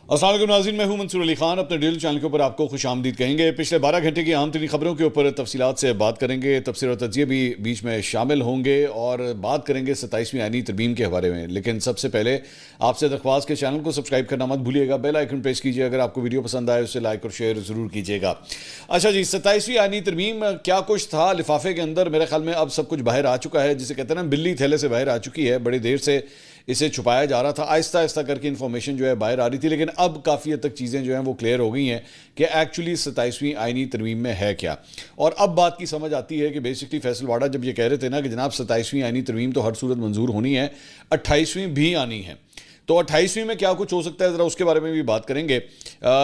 अस्सलाम वालेकुम नाज़रीन, मैं हूं मंसूर अली खान। अपने डेली चैनल के ऊपर आपको खुश आमदीद कहेंगे। पिछले 12 घंटे की अहम तरीन खबरों के ऊपर तफसीलात से बात करेंगे। तफसीर और तजिए भी बीच में शामिल होंगे और बात करेंगे 27वीं आईनी तरमीम के हवाले में। लेकिन सबसे पहले आपसे दरख्वास्त के चैनल को सब्सक्राइब करना मत भूलिएगा, बेल आइकन प्रेस कीजिए। अगर आपको वीडियो पसंद आए उसे लाइक और शेयर ज़रूर कीजिएगा। अच्छा जी, 27वीं आईनी तरमीम क्या कुछ था लिफाफे के अंदर? मेरे ख्याल में अब सब कुछ बाहर आ चुका है। जिसे कहते हैं ना, बिल्ली थैले से बाहर आ चुकी है। बड़ी देर से इसे छुपाया जा रहा था, आहिस्ता आहिस्ता करके इन्फॉर्मेशन जो है बाहर आ रही थी, लेकिन अब काफ़ी हद तक चीज़ें जो हैं वो क्लियर हो गई हैं कि एक्चुअली 27वीं आईनी तरमीम में है क्या। और अब बात की समझ आती है कि बेसिकली फैसल वाडा जब ये कह रहे थे ना कि जनाब 27वीं आईनी तरमीम तो हर सूरत मंजूर होनी है, 28वीं भी आनी है, तो 28वीं में क्या कुछ हो सकता है, ज़रा उसके बारे में भी बात करेंगे।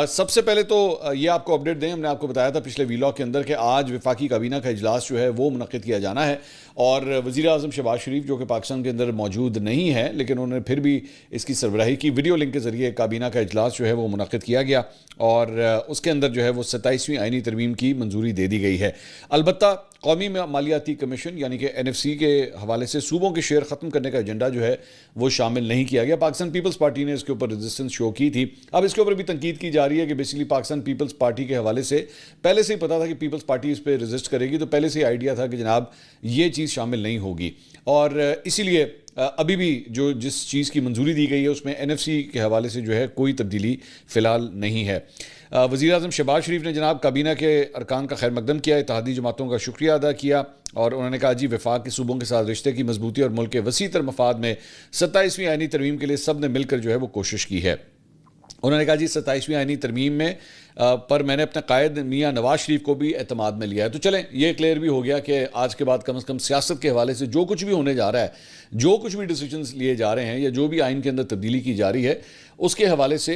सबसे पहले तो ये आपको अपडेट दें, हमने आपको बताया था पिछले वीलॉग के अंदर कि आज वफाकी काबीना का इजलास जो है वो मुनक़िद किया जाना है और वज़ीर आज़म शहबाज शरीफ जो कि पाकिस्तान के अंदर मौजूद नहीं है, लेकिन उन्होंने फिर भी इसकी सरबराही की। वीडियो लिंक के ज़रिए काबीना का इजलास जो है वो मुनक़िद किया गया और उसके अंदर जो है वो 27वीं आईनी तरमीम की मंजूरी दे दी गई है। अलबत्ता कौमी मालियाती कमीशन यानी कि NFC के हवाले से सूबों के शेयर ख़त्म करने का एजेंडा जो है वो शामिल नहीं किया गया। पाकिस्तान पीपल्स पार्टी ने इसके ऊपर रेजिस्टेंस शो की थी। अब इसके ऊपर भी तनकीद की जा रही है कि बेसिकली पाकिस्तान पीपल्स पार्टी के हवाले से पहले से ही पता था कि पीपल्स पार्टी इस पर रेजिस्ट करेगी, तो पहले से ही आइडिया था कि जनाब ये चीज़ शामिल नहीं होगी और इसीलिए अभी भी जो जिस चीज़ की मंजूरी दी गई है उसमें NFC के हवाले से जो है कोई तब्दीली फ़िलहाल नहीं है। वज़ीर आज़म शहबाज शरीफ ने जनाब काबीना के अरकान का खैर मकदम किया, इत्तेहादी जमातों का शुक्रिया अदा किया और उन्होंने कहा जी वफाक के सूबों के साथ रिश्ते की मजबूती और मुल्क के वसी तर मफाद में 27वीं आईनी तरमीम के लिए सब ने मिलकर जो है वो कोशिश की है। उन्होंने कहा जी 27वीं आईनी तरमीम में पर मैंने अपने कायद मियाँ नवाज शरीफ को भी एतमाद में लिया है। तो चलें, ये क्लियर भी हो गया कि आज के बाद कम से कम सियासत के हवाले से जो कुछ भी होने जा रहा है, जो कुछ भी डिसीजंस लिए जा रहे हैं या जो भी आइन के अंदर तब्दीली की जा रही है, उसके हवाले से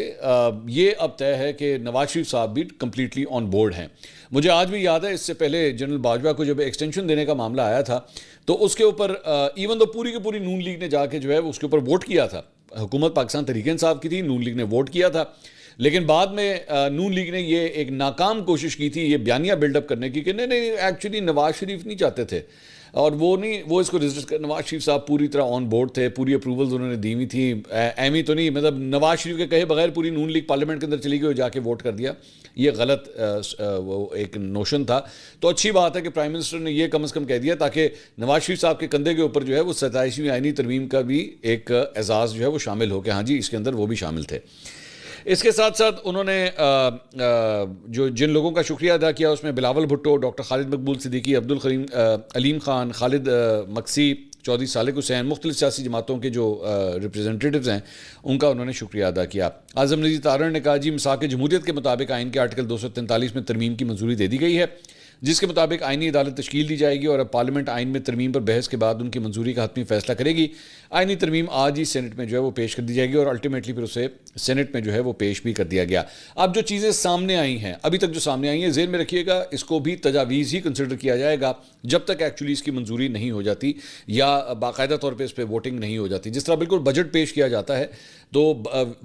ये अब तय है कि नवाज शरीफ साहब भी कम्प्लीटली ऑन बोर्ड हैं। मुझे आज भी याद है, इससे पहले जनरल बाजवा को जब एक्सटेंशन देने का मामला आया था तो उसके ऊपर इवन तो पूरी की पूरी नून लीग ने जाके जो है उसके ऊपर वोट किया था। हुकूमत पाकिस्तान तहरीक इंसाफ की थी, नून लीग ने वोट किया था, लेकिन बाद में नून लीग ने ये एक नाकाम कोशिश की थी ये बयानिया बिल्डअप करने की कि नहीं नहीं एक्चुअली नवाज शरीफ नहीं चाहते थे और वो इसको रजिस्टर कर। नवाज शरीफ साहब पूरी तरह ऑन बोर्ड थे, पूरी अप्रूवल्स उन्होंने दी हुई थी। एमी तो नहीं, मतलब नवाज शरीफ के कहे बगैर पूरी नून लीग पार्लियामेंट के अंदर चली गई और जाके वोट कर दिया। ये गलत वो एक नोशन था। तो अच्छी बात है कि प्राइम मिनिस्टर ने ये कम अज़ कम कह दिया ताकि नवाज शरीफ साहब के कंधे के ऊपर जो है वो 27वीं आईनी तरमीम का भी एक एजाज़ जो है वो शामिल हो गया। हाँ जी, इसके अंदर वो भी शामिल थे। इसके साथ साथ उन्होंने जो जिन लोगों का शुक्रिया अदा किया उसमें बिलावल भुट्टो, डॉक्टर खालिद मकबूल सिद्दीकी, अब्दुल करीम अलीम खान, खालिद मक्सी, चौधरी सालिक हुसैन, मुख्तलिफ सियासी जमातों के जो रिप्रेजेंटेटिव्स हैं उनका उन्होंने शुक्रिया अदा किया। आज़म नज़ीर तारण ने कहा जी मिसाक जमहूरियत के मुताबिक आइन के आर्टिकल 243 में तरमीम की मंजूरी दे दी गई है, जिसके मुताबिक आइनी अदालत तश्कील दी जाएगी और अब पार्लियामेंट आइन में तरमीम पर बहस के बाद उनकी मंजूरी का हतमी फैसला करेगी। आइनी तरमीम आज ही सेनेट में जो है वो पेश कर दी जाएगी और अल्टीमेटली फिर उसे सेनेट में जो है वो पेश भी कर दिया गया। अब जो चीज़ें सामने आई हैं, अभी तक जो सामने आई हैं, ज़हन में रखिएगा, इसको भी तजावीज़ ही कंसिडर किया जाएगा जब तक एक्चुअली इसकी मंजूरी नहीं हो जाती या बाकायदा तौर पर इस पर वोटिंग नहीं हो जाती। जिस तरह बिल्कुल बजट पेश किया जाता है तो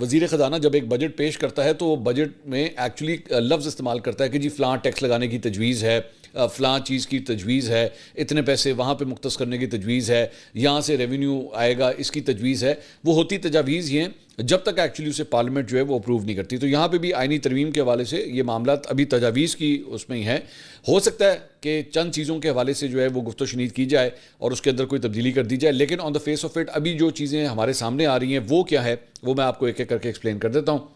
वज़ीर ख़जाना जब एक बजट पेश करता है तो बजट में एक्चुअली लफ्ज़ इस्तेमाल करता है कि जी फ़लाँ टैक्स लगाने की तजवीज़ है, फ़लाँ चीज़ की तजवीज़ है, इतने पैसे वहाँ पे मुख्तस करने की तजवीज़ है, यहाँ से रेवेन्यू आएगा इसकी तजवीज़ है। वो होती तजावीज़ ही हैं जब तक एक्चुअली उसे पार्लियामेंट जो है वो अप्रूव नहीं करती। तो यहाँ पे भी आइनी तरमीम के हवाले से ये मामला अभी तजावीज़ की उसमें ही है। हो सकता है कि चंद चीज़ों के हवाले से जो है वो गुफ्त शनीद की जाए और उसके अंदर कोई तब्दीली कर दी जाए, लेकिन on the face of it अभी जो चीज़ें हमारे सामने आ रही हैं वो क्या है वो मैं आपको एक एक करके एक्सप्लेन कर देता हूँ।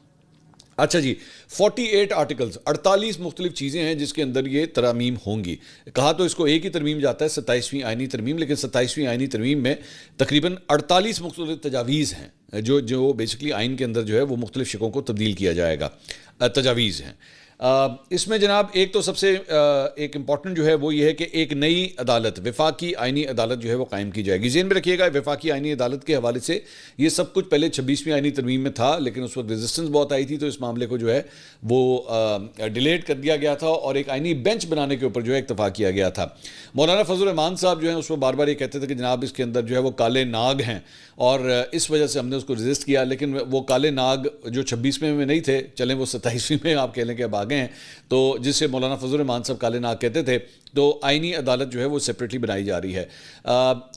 अच्छा जी, 48 आर्टिकल्स, 48 मुख्तलिफ चीज़ें हैं जिसके अंदर ये तरमीम होंगी। कहा तो इसको एक ही तरमीम जाता है 27वीं आईनी तरमीम, लेकिन 27वीं आईनी तरमीम में तकरीबन 48 मुख्तलिफ तजावीज़ हैं जो बेसिकली आइन के अंदर जो है वो मुख्तलिफ शिकों को तब्दील किया जाएगा, तजावीज़ हैं। इसमें जनाब एक तो सबसे एक इम्पॉर्टेंट जो है वो ये है कि एक नई अदालत, वफाकी आइनी अदालत जो है वो कायम की जाएगी। ज़हन में रखिएगा, वफाकी आइनी अदालत के हवाले से ये सब कुछ पहले 26वीं आइनी तरमीम में था, लेकिन उस वक्त रेजिस्टेंस बहुत आई थी तो इस मामले को जो है वो डिलेट कर दिया गया था और एक आइनी बेंच बनाने के ऊपर जो है इत्तफाक किया गया था। मौलाना फजल रहमान साहब जो है उस पर बार बार ये कहते थे कि जनाब इसके अंदर जो है वो काले नाग हैं और इस वजह से हमने उसको रजिस्ट किया, लेकिन वो काले नाग जो 26वें में नहीं थे, चलें वो 27वीं में आप कह लें कि अब आ गए हैं, तो जिसे मौलाना फजल रहमान साहब काले नाग कहते थे, तो आइनी अदालत जो है वो सेपरेटली बनाई जा रही है।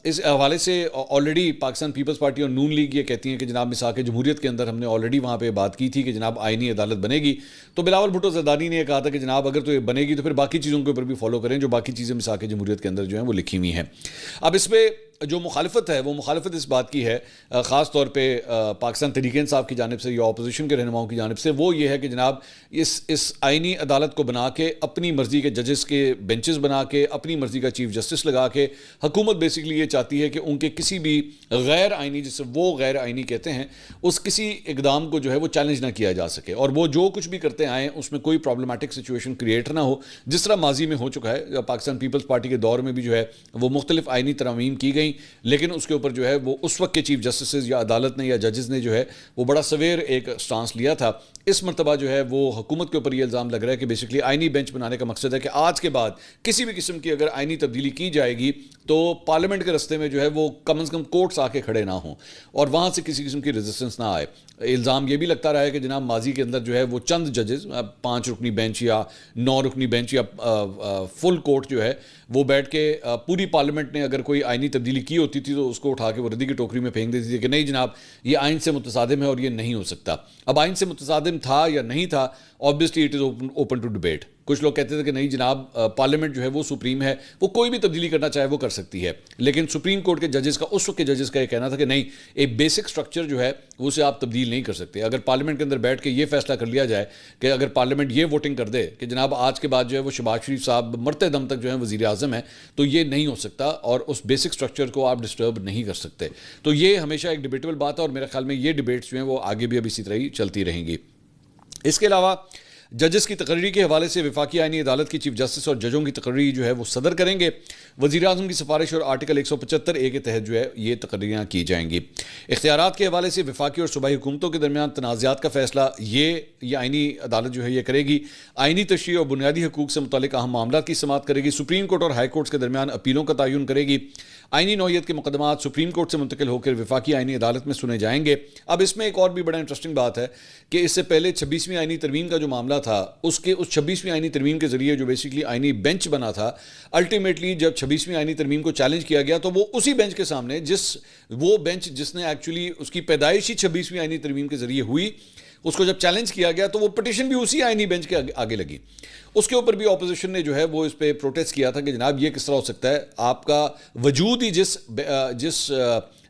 इस हवाले से ऑलरेडी पाकिस्तान पीपल्स पार्टी और नून लीग ये कहती हैं कि जनाब मिसाक जमहूरियत के अंदर हमने ऑलरेडी वहाँ पे बात की थी कि जनाब आइनी अदालत बनेगी। तो बिलावल भुट्टो ज़रदारी ने कहा था कि जनाब अगर तो ये बनेगी तो फिर बाकी चीज़ों के ऊपर भी फॉलो करें जो बाकी चीज़ें मिसाक जमहूरियत के अंदर जो हैं वो लिखी हुई हैं। अब इस पर जो मुखालफत है वो मुखालफत इस बात की है, ख़ास तौर पे पाकिस्तान तहरीक इंसाफ की जानिब से या अपोजिशन के रहनुमाओं की जानिब से, वो ये है कि जनाब इस आइनी अदालत को बना के अपनी मर्ज़ी के जजेस के बेंचेस बना के अपनी मर्ज़ी का चीफ जस्टिस लगा के हुकूमत बेसिकली ये चाहती है कि उनके किसी भी गैर आइनी, जिसे वो गैर आइनी कहते हैं, उस किसी इकदाम को जो है वो चैलेंज ना किया जा सके और वो जो कुछ भी करते आएँ उसमें कोई प्रॉब्लमेटिक सिचुएशन क्रिएट ना हो, जिस तरह माजी में हो चुका है। पाकिस्तान पीपल्स पार्टी के दौर में भी जो है वो मुख्तलिफ आइनी तरमीम की गई, लेकिन उसके ऊपर जो है वो उस वक्त के चीफ जस्टिस या अदालत ने या जजेस ने जो है वो बड़ा सवेर एक स्टांस लिया था। इस मरतबा जो है वो हुकूमत के ऊपर ये इल्ज़ाम लग रहा है कि बेसिकली आइनी बेंच बनाने का मकसद है कि आज के बाद किसी भी किस्म की अगर आइनी तब्दीली की जाएगी तो पार्लियामेंट के रस्ते में जो है वो कम से कम कोर्ट्स आके खड़े ना हों और वहाँ से किसी किस्म की रेजिस्टेंस ना आए। इल्ज़ाम ये भी लगता रहा है कि जनाब माजी के अंदर जो है वो चंद जजेस 5 रुकनी बेंच या 9 रुकनी बेंच या फुल कोर्ट जो है वो बैठ के पूरी पार्लियामेंट ने अगर कोई आइनी तब्दीली की होती थी तो उसको उठा के वो रद्दी की टोकरी में फेंक देती थी कि नहीं जनाब ये आइन से मुतसादिम है और ये नहीं हो सकता। अब आइन से मुतसादिम था या नहीं था, obviously it is open to debate. कुछ लोग कहते थे कि नहीं जनाब पार्लियामेंट जो है वो सुप्रीम है, वो कोई भी तब्दीली करना चाहे वो कर सकती है, लेकिन सुप्रीम कोर्ट के जजेस का, उस वक्त के जजेस का ये कहना था कि नहीं, एक बेसिक स्ट्रक्चर जो है उसे आप तब्दील नहीं कर सकते। अगर पार्लियामेंट के अंदर बैठ के ये फैसला कर लिया जाए कि अगर पार्लियामेंट ये वोटिंग कर दे कि जनाब आज के बाद जो है वो शहबाज शरीफ साहब मरते दम तक जो है वज़ीर आज़म है, तो ये नहीं हो सकता और उस बेसिक स्ट्रक्चर को आप डिस्टर्ब नहीं कर सकते। तो ये हमेशा एक डिबेटेबल बात है और मेरे ख्याल में ये डिबेट्स जो हैं वो आगे भी अब इसी तरह ही चलती रहेंगी। इसके अलावा जजेस की तकरीरी के हवाले से वफाकी आइनी अदालत की चीफ जस्टिस और जजों की तकरीरी जो है वो सदर करेंगे। वज़ीर आज़म की सिफारिश और आर्टिकल 175A के तहत जो है ये तकरीरियाँ की जाएंगी। इख्तियारात के हवाले से वफाकी और सूबाई हुकूमतों के दरमियान तनाज़ात का फैसला ये आइनी अदालत जो है ये करेगी। आइनी तशरीह और बुनियादी हकूक़ से मुतालिक अहम मामला की समाअत करेगी। सुप्रीम कोर्ट और हाई कोर्ट्स के दरमियान अपीलों का तयन करेगी। आइनी नौयत के मुकदमात सुप्रीम कोर्ट से मुंतकिल होकर वफाकी आइनी अदालत में सुने जाएंगे। अब इसमें एक और भी बड़ा इंटरेस्टिंग बात है कि इससे पहले 26वीं आइनी तरमीम का जो मामला था उसके उस 26वीं आइनी तरमीम के जरिए जो बेसिकली आइनी बेंच बना था, अल्टीमेटली जब 26वीं आइनी तरमीम को चैलेंज किया गया तो वो उसी बेंच के सामने वो बेंच जिसने एक्चुअली उसकी पैदाइश ही 26वीं आइनी तरमीम के जरिए हुई, उसको जब चैलेंज किया गया तो वो पिटिशन भी उसी आइनी बेंच के आगे लगी। उसके ऊपर भी ऑपोजिशन ने जो है वो इस पर प्रोटेस्ट किया था कि जनाब ये किस तरह हो सकता है, आपका वजूद ही जिस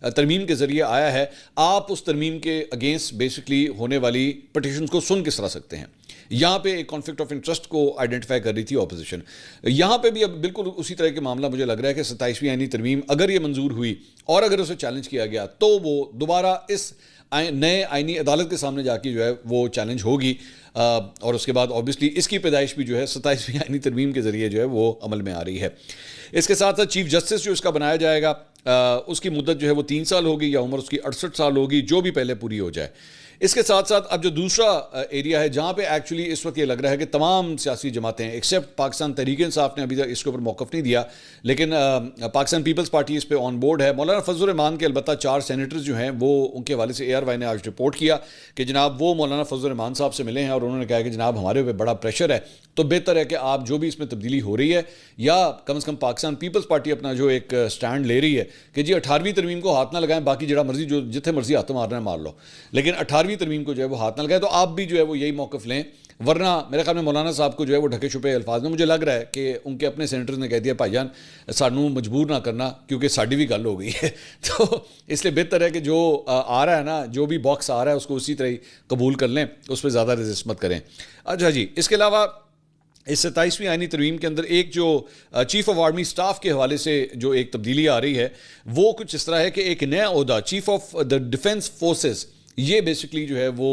तरमीम के ज़रिए आया है, आप उस तरमीम के अगेंस्ट बेसिकली होने वाली पिटिशन को सुन किस तरह सकते हैं। यहाँ पे एक कॉन्फ्लिक्ट ऑफ इंटरेस्ट को आइडेंटिफाई कर रही थी ऑपोजिशन। यहाँ पे भी अब बिल्कुल उसी तरह के मामला मुझे लग रहा है कि 27वीं आइनी तरमीम अगर ये मंजूर हुई और अगर उसे चैलेंज किया गया तो वो दोबारा इस नए आइनी अदालत के सामने जाके जो है वो चैलेंज होगी और उसके बाद ऑब्वियसली इसकी पैदाइश भी जो है 27वीं आइनी तरमीम के ज़रिए जो है वो अमल में आ रही है। इसके साथ साथ चीफ जस्टिस जो इसका बनाया जाएगा उसकी मुद्दत जो है वो 3 साल होगी या उम्र उसकी 68 साल होगी, जो भी पहले पूरी हो जाए। इसके साथ साथ अब जो दूसरा एरिया है जहाँ पे एक्चुअली इस वक्त ये लग रहा है कि तमाम सियासी जमातें एक्सेप्ट पाकिस्तान तहरीक इंसाफ ने अभी तक इसके ऊपर मौक़िफ़ नहीं दिया, लेकिन पाकिस्तान पीपल्स पार्टी इस पर ऑन बोर्ड है। मौलाना फजल रहमान के अलबत्ता 4 सेनेटर्स जो हैं वो उनके हवाले से ARY ने आज रिपोर्ट किया कि जनाब वो मौलाना फजल रहमान साहब से मिले हैं और उन्होंने कहा कि जनाब हमारे ऊपर बड़ा प्रेशर है, तो बेहतर है कि आप जो भी इसमें तब्दीली हो रही है या कम से कम पाकिस्तान पीपल्स पार्टी अपना जो एक स्टैंड ले रही है कि जी 18वीं तरमीम को हाथ ना लगाएं, बाकी जरा मर्जी जो जिथे मर्जी हाथ मारना है मार लो, लेकिन 18वीं तरमीम को जो है वो हाथ ना लगाएं। तो आप भी जो है वो यही मौक़िफ़ लें, वरना मेरे ख्याल में मौलाना साहब को जो है वो ढके छुपे अल्फाज में मुझे लग रहा है कि उनके अपने सेनेटर्स ने कह दिया भाईजान सानू मजबूर ना करना क्योंकि साड़ी भी गल हो गई है। तो इसलिए बेहतर है कि जो आ रहा है ना, जो भी बॉक्स आ रहा है उसको उसी तरह ही कबूल कर लें, उस पर ज़्यादा रेजिस्ट मत करें। अच्छा जी, इसके अलावा इस 27वीं आइनी तरमीम के अंदर एक जो चीफ ऑफ आर्मी स्टाफ के हवाले से जो एक तब्दीली आ रही है वो कुछ इस तरह है कि एक नया ओहदा chief of the defence forces ये बेसिकली जो है वो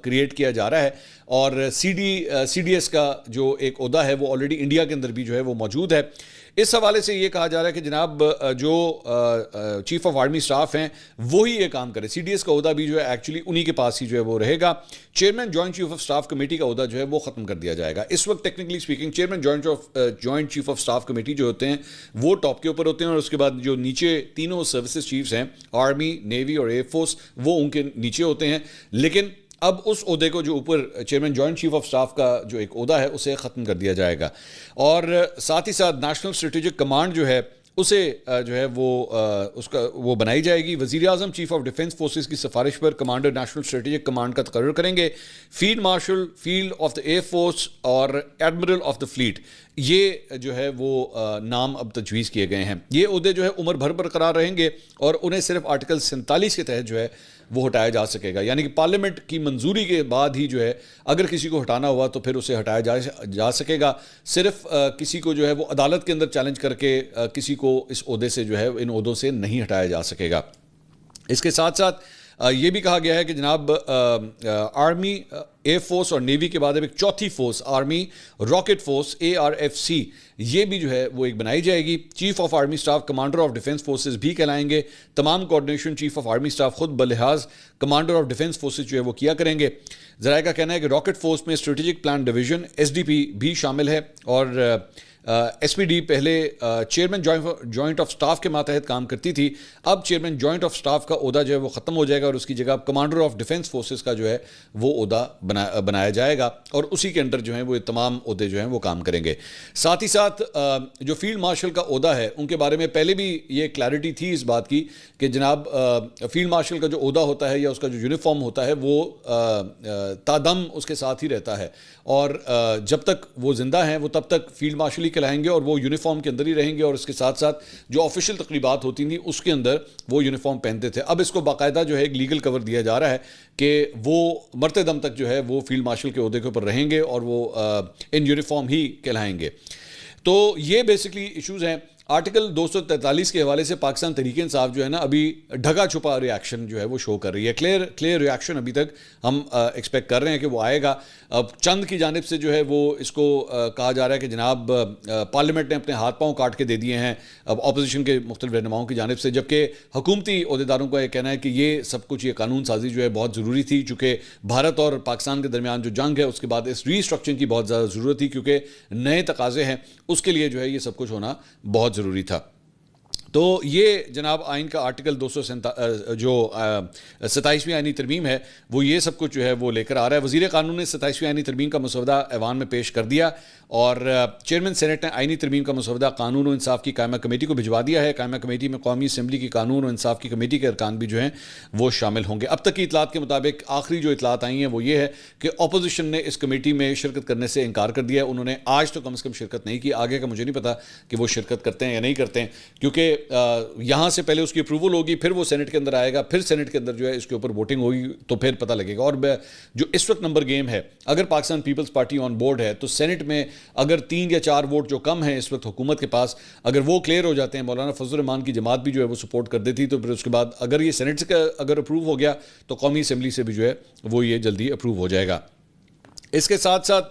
क्रिएट किया जा रहा है और CDS का जो एक ओहदा है वो ऑलरेडी इंडिया के अंदर भी जो है वो मौजूद है। इस हवाले से ये कहा जा रहा है कि जनाब जो चीफ ऑफ आर्मी स्टाफ हैं वही ये काम करे। CDS का ओहदा भी जो है एक्चुअली उन्हीं के पास ही जो है वो रहेगा। Chairman joint chief of staff committee का ओहदा जो है वो ख़त्म कर दिया जाएगा। इस वक्त technically speaking chairman joint chief of staff committee जो होते हैं वो टॉप के ऊपर होते हैं और उसके बाद जो नीचे तीनों सर्विसेज चीफ्स हैं, आर्मी, नेवी और एयरफोर्स, वो उनके नीचे होते हैं। लेकिन अब उस ओहदे को जो ऊपर chairman joint chief of staff का जो एक ओहदा है उसे ख़त्म कर दिया जाएगा, और साथ ही साथ नेशनल स्ट्रेटेजिक कमांड जो है उसे जो है वो उसका वो बनाई जाएगी। वज़ीर आज़म चीफ ऑफ डिफेंस फोर्सेस की सिफारिश पर कमांडर नेशनल स्ट्रेटेजिक कमांड का तकर्रुर करेंगे। Field marshal, field of the air force और एडमिरल ऑफ द फ्लीट, ये जो है वो नाम अब तजवीज़ किए गए हैं। ये ओहदे जो है उम्र भर बरकरार रहेंगे और उन्हें सिर्फ आर्टिकल 47 के तहत जो है वो हटाया जा सकेगा, यानी कि पार्लियामेंट की मंजूरी के बाद ही जो है अगर किसी को हटाना हुआ तो फिर उसे हटाया जा सकेगा। सिर्फ किसी को जो है वो अदालत के अंदर चैलेंज करके किसी को इस ओहदे से जो है इन ओहदों से नहीं हटाया जा सकेगा। इसके साथ साथ ये भी कहा गया है कि जनाब आर्मी, एयर फोर्स और नेवी के बाद अब एक चौथी force army rocket force ARFC, ये भी जो है वो एक बनाई जाएगी। Chief of army staff commander of defence forces भी कहलाएंगे। तमाम coordination chief of army staff खुद बलिहाज कमांडर ऑफ डिफेंस फोर्सेस जो है वो किया करेंगे। जराये का कहना है कि रॉकेट फोर्स में स्ट्रेटेजिक प्लान डिवीजन SDP भी शामिल है, और SPD पहले चेयरमैन जॉइंट ऑफ स्टाफ के मातहत काम करती थी। अब चेयरमैन जॉइंट ऑफ स्टाफ का ओहदा जो है वो ख़त्म हो जाएगा और उसकी जगह अब कमांडर ऑफ डिफेंस फोर्सेस का जो है वो ओहदा बनाया जाएगा, और उसी के अंडर जो है वो तमाम ओहदे जो हैं वो काम करेंगे। साथ ही साथ जो फील्ड मार्शल का ओहदा है उनके बारे में पहले भी ये क्लैरिटी थी इस बात की कि जनाब फील्ड मार्शल का जो ओहदा होता है या उसका जो यूनिफॉर्म होता है वो तादम उसके साथ ही रहता है, और जब तक वो जिंदा हैं वो तब तक फील्ड मार्शल ही कहलाएंगे और वो यूनिफॉर्म के अंदर ही रहेंगे, और इसके साथ साथ जो ऑफिशियल तकरीबात होती थी उसके अंदर वो यूनिफॉर्म पहनते थे। अब इसको बाकायदा जो है एक लीगल कवर दिया जा रहा है कि वो मरते दम तक जो है वो फील्ड मार्शल के ओहदे के ऊपर रहेंगे और वो इन यूनिफॉर्म ही कहलाएंगे। तो ये बेसिकली इश्यूज़ हैं। आर्टिकल 243 के हवाले से पाकिस्तान तहरीक इंसाफ जो है ना अभी ढका छुपा रिएक्शन जो है वो शो कर रही है। क्लियर रिएक्शन अभी तक हम एक्सपेक्ट कर रहे हैं कि वो आएगा। अब चंद की जानिब से जो है वो इसको कहा जा रहा है कि जनाब पार्लियामेंट ने अपने हाथ पांव काट के दे दिए हैं अब अपोजिशन के मुख्तलिफ रहनुमाओं की जानिब से, जबकि हुकूमती ओहदेदारों का यह कहना है कि ये सब कुछ, ये कानून साजी जो है बहुत ज़रूरी थी, चूँकि भारत और पाकिस्तान के दरमियान जो जंग है उसके बाद इस रीस्ट्रक्चरिंग की बहुत ज़्यादा ज़रूरत थी, क्योंकि नए तकाजे हैं, उसके लिए जो है ये सब कुछ होना बहुत ज़रूरी था। तो ये जनाब आइन का आर्टिकल 27वीं आइनी तरमीम है वो ये सब कुछ जो है वो लेकर आ रहा है। वज़ीर कानून ने 27वीं आइनी तरमीम का मसौदा ऐवान में पेश कर दिया, और चेयरमैन सेनेट ने आइनी तरमीम का मसौदा कानून और इंसाफ की कायमा कमेटी को भिजवा दिया है। कायमा कमेटी में कौमी असम्बली की कानून और इंसाफ की कमेटी के अरकान भी जो हैं वो शामिल होंगे। अब तक की इतलात के मुताबिक आखिरी जो इतलात आई हैं वो ये है कि अपोजिशन ने इस कमेटी में शिरकत करने से इनकार कर दिया है। उन्होंने आज तो कम से कम शिरकत नहीं की, आगे का मुझे नहीं पता कि वो शिरकत करते हैं या नहीं करते हैं, क्योंकि यहाँ से पहले उसकी अप्रूवल होगी, फिर वो सेनेट के अंदर आएगा, फिर सेनेट के अंदर जो है इसके ऊपर वोटिंग होगी, तो फिर पता लगेगा। और जो इस वक्त नंबर गेम है, अगर पाकिस्तान पीपल्स पार्टी ऑन बोर्ड है तो सेनेट में अगर 3 या 4 वोट जो कम है इस वक्त हुकूमत के पास, अगर वो क्लियर हो जाते हैं, मौलाना फजल रहमान की जमात भी जो है वो सपोर्ट कर देती, तो फिर उसके बाद अगर ये सेनेट से अगर अप्रूव हो गया तो कौमी असम्बली से भी जो है वो ये जल्दी अप्रूव हो जाएगा। इसके साथ साथ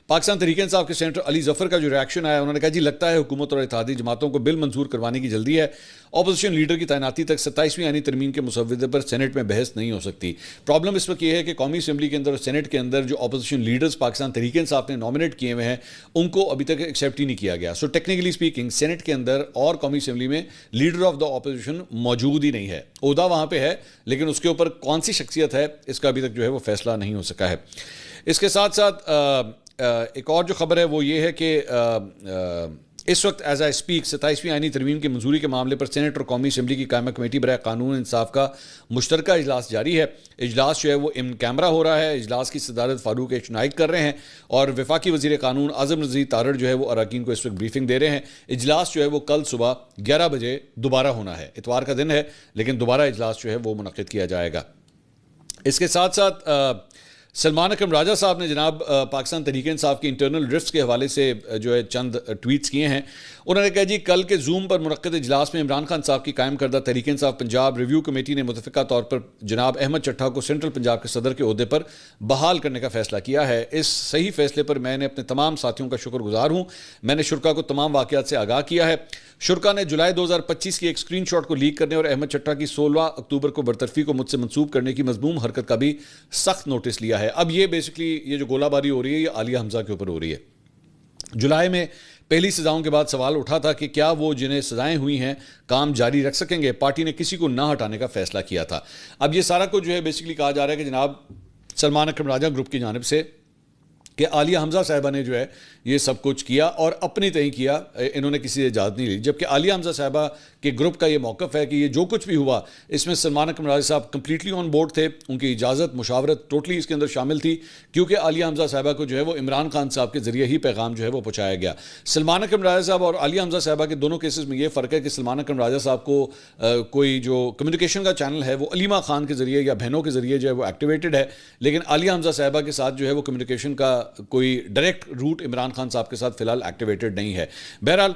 पाकिस्तान तहरीक इंसाफ के सेनेटर अली जफर का जो रिएक्शन आया, उन्होंने कहा जी लगता है हुकूमत और इत्तेहादी जमातों को बिल मंजूर करवाने की जल्दी है। अपोजिशन लीडर की तैनाती तक 27वीं आइनी तरमीम के मुसव्वदे पर सेनेट में बहस नहीं हो सकती। प्रॉब्लम इस वक्त यह है कि कौमी असम्बली के अंदर और सेनेट के अंदर जो अपोजिशन लीडर्स पाकिस्तान तहरीक इंसाफ ने नॉमिनेट किए हुए हैं उनको अभी तक एक्सेप्ट ही नहीं किया गया। सो टेक्निकली स्पीकिंग सेनेट के अंदर और कौमी असम्बली में लीडर ऑफ द अपोजिशन मौजूद ही नहीं है। ओहदा वहाँ पर है लेकिन उसके ऊपर कौन सी शख्सियत है इसका अभी तक जो है वो फैसला नहीं हो सका है। इसके साथ साथ एक और जो खबर है वो ये है कि इस वक्त एज आई स्पीक 27वीं आइनी तरमीम की मंजूरी के मामले पर सेनेट और कौमी असम्बली की कायमा कमेटी बराए कानून इंसाफ का मुश्तरका इजलास जारी है। इजलास जो है वो इन कैमरा हो रहा है। इजलास की सदारत फारूक एच नाइक कर रहे हैं और वफाकी वज़ीर कानून आज़म नज़ीर तारड़ जो है वो अरकान को इस वक्त ब्रीफिंग दे रहे हैं। इजलास जो है वो कल सुबह 11 बजे दोबारा होना है। इतवार का दिन है लेकिन दोबारा इजलास जो है वो मुनक़िद किया जाएगा। इसके साथ साथ सलमान अकरम राजा साहब ने जनाब पाकिस्तान तहरीक इंसाफ की इंटरनल रिफ्ट्स के हवाले से जो है चंद ट्वीट्स किए हैं। उन्होंने कहा जी कल के जूम पर मुनक़्क़िद इजलास में इमरान खान साहब की कायम करदा तहरीक इंसाफ पंजाब रिव्यू कमेटी ने मुतफ़िक़ा तौर पर जनाब अहमद चट्ठा को सेंट्रल पंजाब के सदर के ओहदे पर बहाल करने का फ़ैसला किया है। इस सही फ़ैसले पर मैंने अपने तमाम साथियों का शुक्रगुजार हूँ। मैंने शुरा को तमाम वाक़यात से आगाह किया है। शुरा ने जुलाई 2025 की एक स्क्रीन शॉट को लीक करने और अहमद चट्ठा की 16 अक्टूबर को बरतरफी को मुझसे मनसूब करने की मज़मूम हरकत का भी सख्त नोटिस लिया है। अब ये बेसिकली ये जो गोलाबारी हो रही है ये आलिया हमजा के ऊपर हो रही है। जुलाई में पहली सजाओं के बाद सवाल उठा था कि क्या वो जिन्हें सजाएं हुई हैं काम जारी रख सकेंगे। पार्टी ने किसी को ना हटाने का फैसला किया था। अब ये सारा कुछ जो है बेसिकली कहा जा रहा है कि जनाब सलमान अकरम राजा ग्रुप की जानिब से कि आलिया हमजा साहिबा ने जो है ये सब कुछ किया और अपनी तय किया, इन्होंने किसी से इजाज़त नहीं ली। जबकि आलिया हमजा साहिबा के ग्रुप का ये मौक़िफ़ है कि ये जो कुछ भी हुआ इसमें सलमान अकरम राजा साहब कंप्लीटली ऑन बोर्ड थे, उनकी इजाज़त मुशावरत टोटली इसके अंदर शामिल थी, क्योंकि आलिया हमजा साहिबा को जो है वो इमरान खान साहब के ज़रिए ही पैगाम जो है वो पहुँचाया गया। सलमान अकरम राजा साहब और आलिया हमजा साहिबा के दोनों केसेस में ये फ़र्क है कि सलमान अकरम राजा साहब को कोई जो कम्युनिकेशन का चैनल है वो अलीमा खान के ज़रिए या बहनों के ज़रिए जो है वो एक्टिवेटेड है, लेकिन आलिया हमजा साहिबा के साथ जो है वो कम्युनिकेशन का कोई डायरेक्ट रूट इमरान खान साहब के साथ फिलहाल एक्टिवेटेड नहीं है। बहरहाल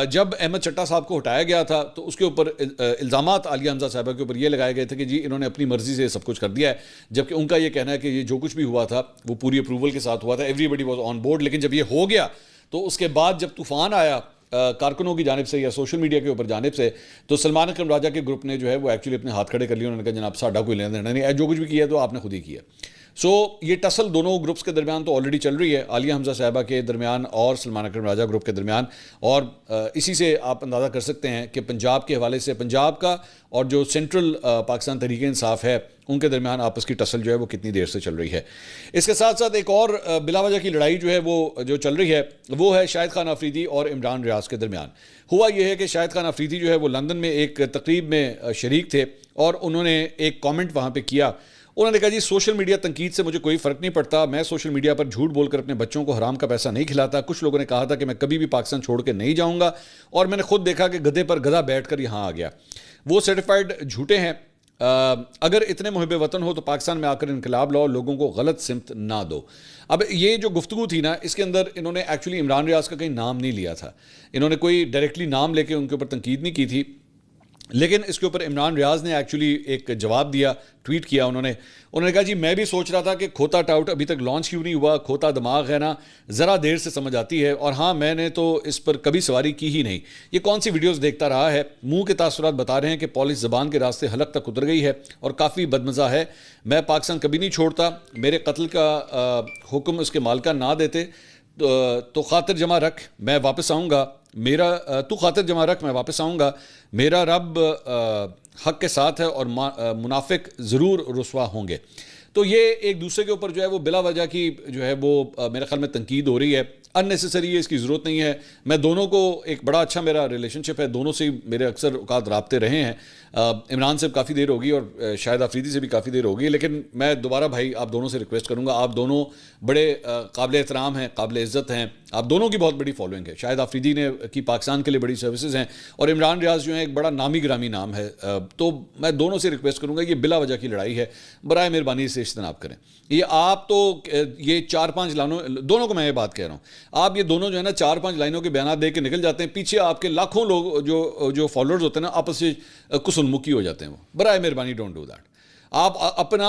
जब अहमद चट्टा साहब को हटाया गया था तो उसके ऊपर इल्ज़ामात आलिया हमजा साहिबा के ऊपर ये लगाए गए थे कि जी इन्होंने अपनी मर्जी से सब कुछ कर दिया है, जबकि उनका ये कहना है कि ये जो कुछ भी हुआ था वो पूरी अप्रूवल के साथ हुआ था, एवरीबडी वाज ऑन बोर्ड। लेकिन जब ये हो गया तो उसके बाद जब तूफान आया कारकुनों की जानिब से या सोशल मीडिया के ऊपर जानिब से, तो सलमान अकरम राजा के ग्रुप ने जो है वो एक्चुअली अपने हाथ खड़े कर लिए। उन्होंने कहा जनाब साडा कोई लेना देना नहीं, जो कुछ भी किया तो आपने खुद ही किया। ये टसल दोनों ग्रुप्स के दरमियान तो ऑलरेडी चल रही है, आलिया हमजा साहिबा के दरमियान और सलमान अकरम राजा ग्रुप के दरमियान। और इसी से आप अंदाज़ा कर सकते हैं कि पंजाब के हवाले से पंजाब का और जो सेंट्रल पाकिस्तान तहरीक इंसाफ है उनके दरमियान आपस की टसल जो है वो कितनी देर से चल रही है। इसके साथ साथ एक और बिलावजह की लड़ाई जो है वो जो चल रही है वो है शाहिद खान अफरीदी और इमरान रियाज के दरमियान। हुआ यह है कि शाहिद खान अफरीदी जो है वो लंदन में एक तकरीब में शरीक थे और उन्होंने एक कॉमेंट वहाँ पर किया। उन्होंने कहा जी सोशल मीडिया तनकीद से मुझे कोई फ़र्क नहीं पड़ता, मैं सोशल मीडिया पर झूठ बोलकर अपने बच्चों को हराम का पैसा नहीं खिलाता। कुछ लोगों ने कहा था कि मैं कभी भी पाकिस्तान छोड़ के नहीं जाऊंगा और मैंने खुद देखा कि गधे पर गधा बैठकर यहाँ आ गया। वो सर्टिफाइड झूठे हैं। अगर इतने मुहिब वतन हो तो पाकिस्तान में आकर इनकलाब लाओ, लोगों को गलत सिमत ना दो। अब ये जो गुफ्तगू थी ना, इसके अंदर इन्होंने एक्चुअली इमरान रियाज का कहीं नाम नहीं लिया था, इन्होंने कोई डायरेक्टली नाम लेके उनके ऊपर तनकीद नहीं की थी, लेकिन इसके ऊपर इमरान रियाज ने एक्चुअली एक जवाब दिया, ट्वीट किया। उन्होंने कहा जी मैं भी सोच रहा था कि खोता टाउट अभी तक लॉन्च क्यों नहीं हुआ, खोता दिमाग है ना, ज़रा देर से समझ आती है, और हाँ मैंने तो इस पर कभी सवारी की ही नहीं। ये कौन सी वीडियोस देखता रहा है, मुंह के तासुरात बता रहे हैं कि पॉलिश ज़बान के रास्ते हलक तक उतर गई है और काफ़ी बदमज़ा है। मैं पाकिस्तान कभी नहीं छोड़ता, मेरे कत्ल का हुक्म उसके मालिका ना देते तो खातिर जमा रख मैं वापस आऊँगा, तू खातिर जमा रख मैं वापस आऊँगा, मेरा रब हक के साथ है और मुनाफिक ज़रूर रुसवा होंगे। तो ये एक दूसरे के ऊपर जो है वो बिला वजह की जो है वो मेरे ख्याल में तनकीद हो रही है, अननेसेसरी है, इसकी ज़रूरत नहीं है। मैं दोनों को एक बड़ा अच्छा मेरा रिलेशनशिप है, दोनों से मेरे अक्सर औकात राब्ते रहे हैं। इमरान से काफ़ी देर होगी और शायद अफरीदी से भी काफ़ी देर होगी, लेकिन मैं दोबारा भाई आप दोनों से रिक्वेस्ट करूँगा, आप दोनों बड़े काबिल एहतराम हैं, काबिल इज़्ज़त हैं, आप दोनों की बहुत बड़ी फॉलोइंग है। शायद अफरीदी ने की पाकिस्तान के लिए बड़ी सर्विसेज हैं और इमरान रियाज जो है एक बड़ा नामी ग्रामी नाम है। तो मैं दोनों से रिक्वेस्ट करूँगा, ये बिला वजह की लड़ाई है, बराए मेहरबानी से इज्तनाब करें। ये आप तो ये 4-5 लाइनों, दोनों को मैं ये बात कह रहा हूँ, आप ये दोनों जो है ना 4-5 लाइनों के बयान दे के निकल जाते हैं, पीछे आपके लाखों लोग जो फॉलोअर्स होते हैं ना आपस से कुसुलमुखी हो जाते हैं। वो बराए मेहरबानी डोंट डू दैट। आप अपना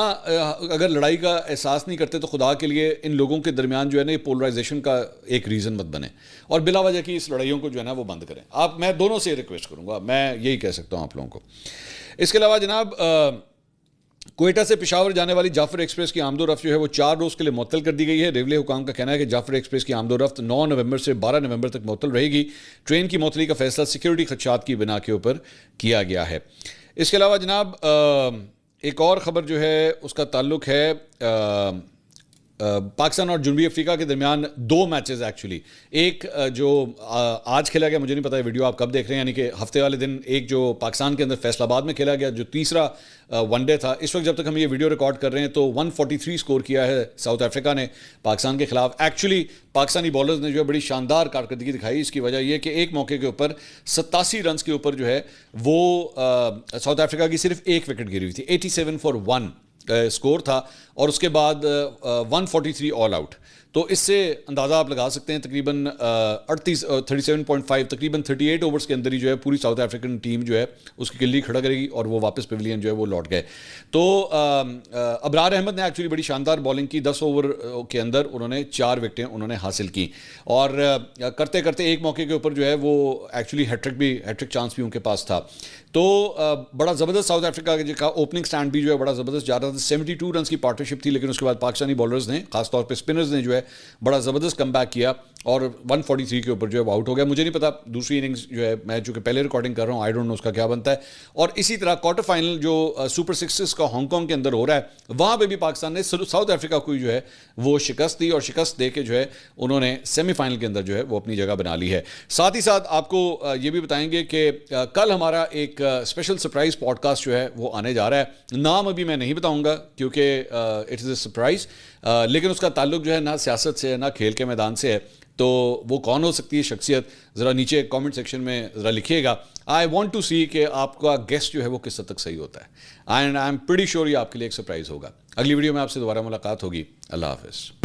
अगर लड़ाई का एहसास नहीं करते तो खुदा के लिए इन लोगों के दरमियान जो है ना ये पोलराइजेशन का एक रीज़न मत बने और बिला वजह की इस लड़ाइयों को जो है ना वो बंद करें। मैं दोनों से रिक्वेस्ट करूँगा, मैं यही कह सकता हूँ आप लोगों को। इसके अलावा जनाब कोयटा से पेशावर जाने वाली जाफर एक्सप्रेस की आमदोरफ्त जो है वो 4 रोज़ के लिए मुअत्तल कर दी गई है। रेलवे हुकाम का कहना है कि जाफर एक्सप्रेस की आमदोरफ्त 9 नवंबर से 12 नवंबर तक मुअत्तल रहेगी। ट्रेन की मुअत्तली का फैसला सिक्योरिटी खदशात की बिना के ऊपर किया गया है। इसके अलावा जनाब एक और ख़बर जो है उसका ताल्लुक है पाकिस्तान और जनूबी अफ्रीका के दरमियान 2 मैचेस एक्चुअली। एक जो आज खेला गया, मुझे नहीं पता है वीडियो आप कब देख रहे हैं, यानी कि हफ्ते वाले दिन एक जो पाकिस्तान के अंदर फैसलाबाद में खेला गया जो तीसरा वनडे था। इस वक्त जब तक हम ये वीडियो रिकॉर्ड कर रहे हैं तो 143 स्कोर किया है साउथ अफ्रीका ने पाकिस्तान के खिलाफ। एक्चुअली पाकिस्तानी बॉलर्स ने जो है बड़ी शानदार कारकर्दगी दिखाई। इसकी वजह यह कि एक मौके के ऊपर 87 रन के ऊपर जो है वो साउथ अफ्रीका की सिर्फ एक विकेट गिरी हुई थी, 87 फॉर 1 स्कोर था और उसके बाद 143 ऑल आउट। तो इससे अंदाज़ा आप लगा सकते हैं तकरीबन 37.5 तकरीबन 38 ओवर्स के अंदर ही जो है पूरी साउथ अफ्रीकन टीम जो है उसकी किल्ली खड़ा करेगी और वो वापस पवेलियन जो है वो लौट गए। तो अबरार अहमद ने एक्चुअली बड़ी शानदार बॉलिंग की, 10 ओवर के अंदर उन्होंने 4 विकेटें उन्होंने हासिल की और करते करते एक मौके के ऊपर जो है वो एक्चुअली हैट्रिक चांस भी उनके पास था। तो बड़ा ज़बरदस्त साउथ अफ्रीका का ओपनिंग स्टैंड भी जो है बड़ा ज़बरदस्त जा रहा था। 72 रन की पार्टनरशिप थी, लेकिन उसके बाद पाकिस्तानी बॉलर्स ने खासतौर पे स्पिनर्स ने जो है बड़ा ज़बरदस्त कमबैक किया और 143 के ऊपर जो है वो आउट हो गया। मुझे नहीं पता दूसरी इनिंग्स जो है, मैं चूंकि पहले रिकॉर्डिंग कर रहा हूँ, आई डोंट नो उसका क्या बनता है। और इसी तरह क्वार्टर फाइनल जो सुपर सिक्सेस का हांगकांग के अंदर हो रहा है, वहाँ पे भी पाकिस्तान ने साउथ अफ्रीका को जो है वो शिकस्त दी, और शिकस्त दे के जो है उन्होंने सेमीफाइनल के अंदर जो है वो अपनी जगह बना ली है। साथ ही साथ आपको ये भी बताएंगे कि कल हमारा एक स्पेशल सरप्राइज पॉडकास्ट जो है वो आने जा रहा है। नाम अभी मैं नहीं बताऊंगा क्योंकि इट इज़ अ सरप्राइज, लेकिन उसका ताल्लुक जो है ना सियासत से है ना खेल के मैदान से है। तो वो कौन हो सकती है शख्सियत, ज़रा नीचे कमेंट सेक्शन में ज़रा लिखिएगा। आई वांट टू सी कि आपका गेस्ट जो है वो किस हद तक सही होता है, and I am pretty sure ये आपके लिए एक सरप्राइज होगा। अगली वीडियो में आपसे दोबारा मुलाकात होगी। अल्लाह हाफिज़।